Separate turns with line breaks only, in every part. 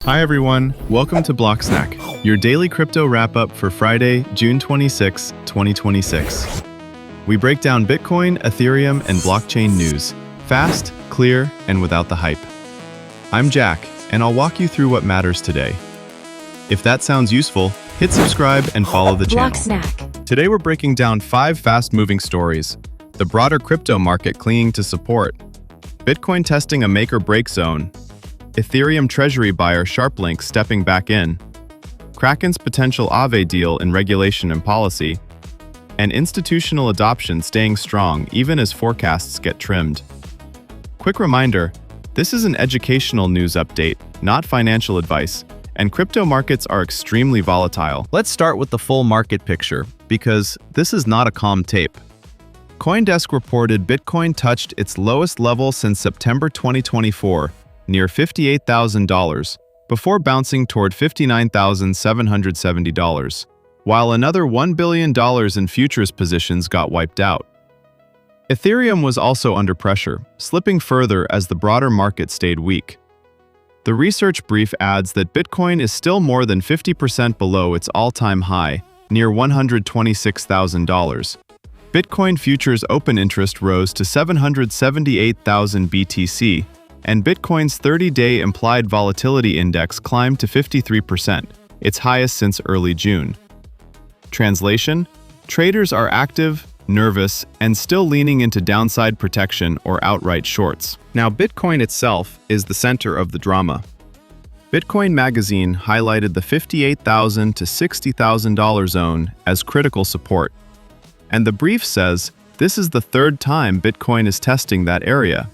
Hi everyone, welcome to BlockSnack, your daily crypto wrap-up for Friday, June 26, 2026. We break down Bitcoin, Ethereum, and blockchain news, fast, clear, and without the hype. I'm Jack, and I'll walk you through what matters today. If that sounds useful, hit subscribe and follow the channel.
BlockSnack.
Today we're breaking down 5 fast-moving stories, the broader crypto market clinging to support, Bitcoin testing a make-or-break zone, Ethereum treasury buyer Sharplink stepping back in, Kraken's potential Aave deal in regulation and policy, and institutional adoption staying strong even as forecasts get trimmed. Quick reminder, this is an educational news update, not financial advice, and crypto markets are extremely volatile. Let's start with the full market picture, because this is not a calm tape. CoinDesk reported Bitcoin touched its lowest level since September 2024, near $58,000, before bouncing toward $59,770, while another $1 billion in futures positions got wiped out. Ethereum was also under pressure, slipping further as the broader market stayed weak. The research brief adds that Bitcoin is still more than 50% below its all-time high, near $126,000. Bitcoin futures open interest rose to 778,000 BTC, and Bitcoin's 30-day implied volatility index climbed to 53%, its highest since early June. Translation: traders are active, nervous, and still leaning into downside protection or outright shorts. Now, Bitcoin itself is the center of the drama. Bitcoin Magazine highlighted the $58,000 to $60,000 zone as critical support. And the brief says this is the third time Bitcoin is testing that area.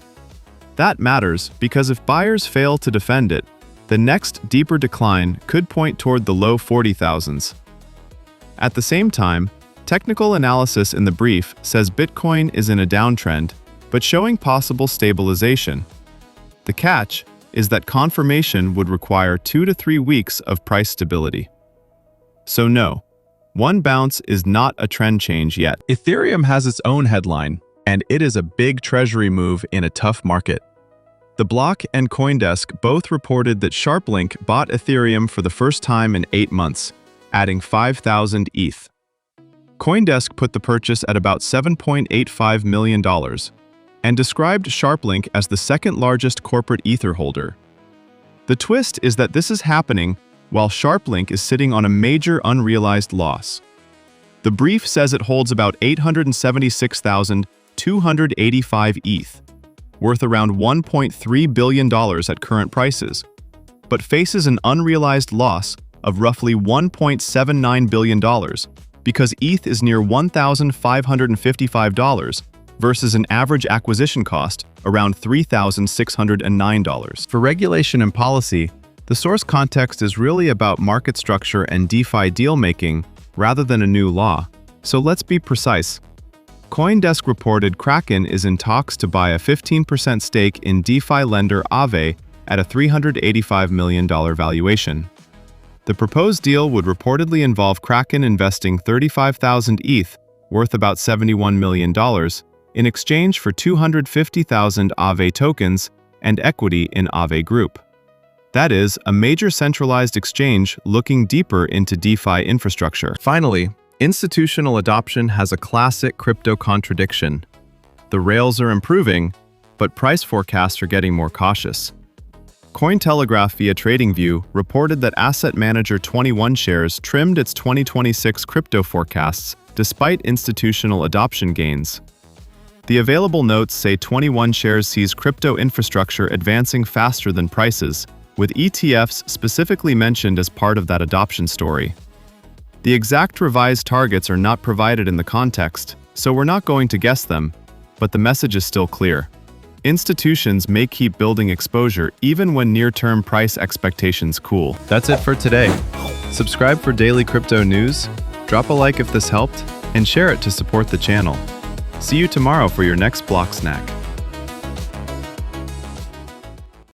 That matters because if buyers fail to defend it, the next deeper decline could point toward the low 40,000s. At the same time, technical analysis in the brief says Bitcoin is in a downtrend, but showing possible stabilization. The catch is that confirmation would require 2 to 3 weeks of price stability. So no, one bounce is not a trend change yet. Ethereum has its own headline, and it is a big treasury move in a tough market. The Block and CoinDesk both reported that Sharplink bought Ethereum for the first time in 8 months, adding 5,000 ETH. CoinDesk put the purchase at about $7.85 million and described Sharplink as the second largest corporate Ether holder. The twist is that this is happening while Sharplink is sitting on a major unrealized loss. The brief says it holds about 876,285 ETH, worth around $1.3 billion at current prices, but faces an unrealized loss of roughly $1.79 billion because ETH is near $1,555 versus an average acquisition cost around $3,609. For regulation and policy, the source context is really about market structure and DeFi deal-making rather than a new law. So let's be precise. CoinDesk reported Kraken is in talks to buy a 15% stake in DeFi lender Aave at a $385 million valuation. The proposed deal would reportedly involve Kraken investing 35,000 ETH, worth about $71 million, in exchange for 250,000 Aave tokens and equity in Aave Group. That is, a major centralized exchange looking deeper into DeFi infrastructure. Finally, institutional adoption has a classic crypto contradiction. The rails are improving, but price forecasts are getting more cautious. Cointelegraph via TradingView reported that asset manager 21 Shares trimmed its 2026 crypto forecasts despite institutional adoption gains. The available notes say 21 Shares sees crypto infrastructure advancing faster than prices, with ETFs specifically mentioned as part of that adoption story. The exact revised targets are not provided in the context, so we're not going to guess them, but the message is still clear. Institutions may keep building exposure even when near-term price expectations cool. That's it for today. Subscribe for daily crypto news, drop a like if this helped, and share it to support the channel. See you tomorrow for your next BlockSnack.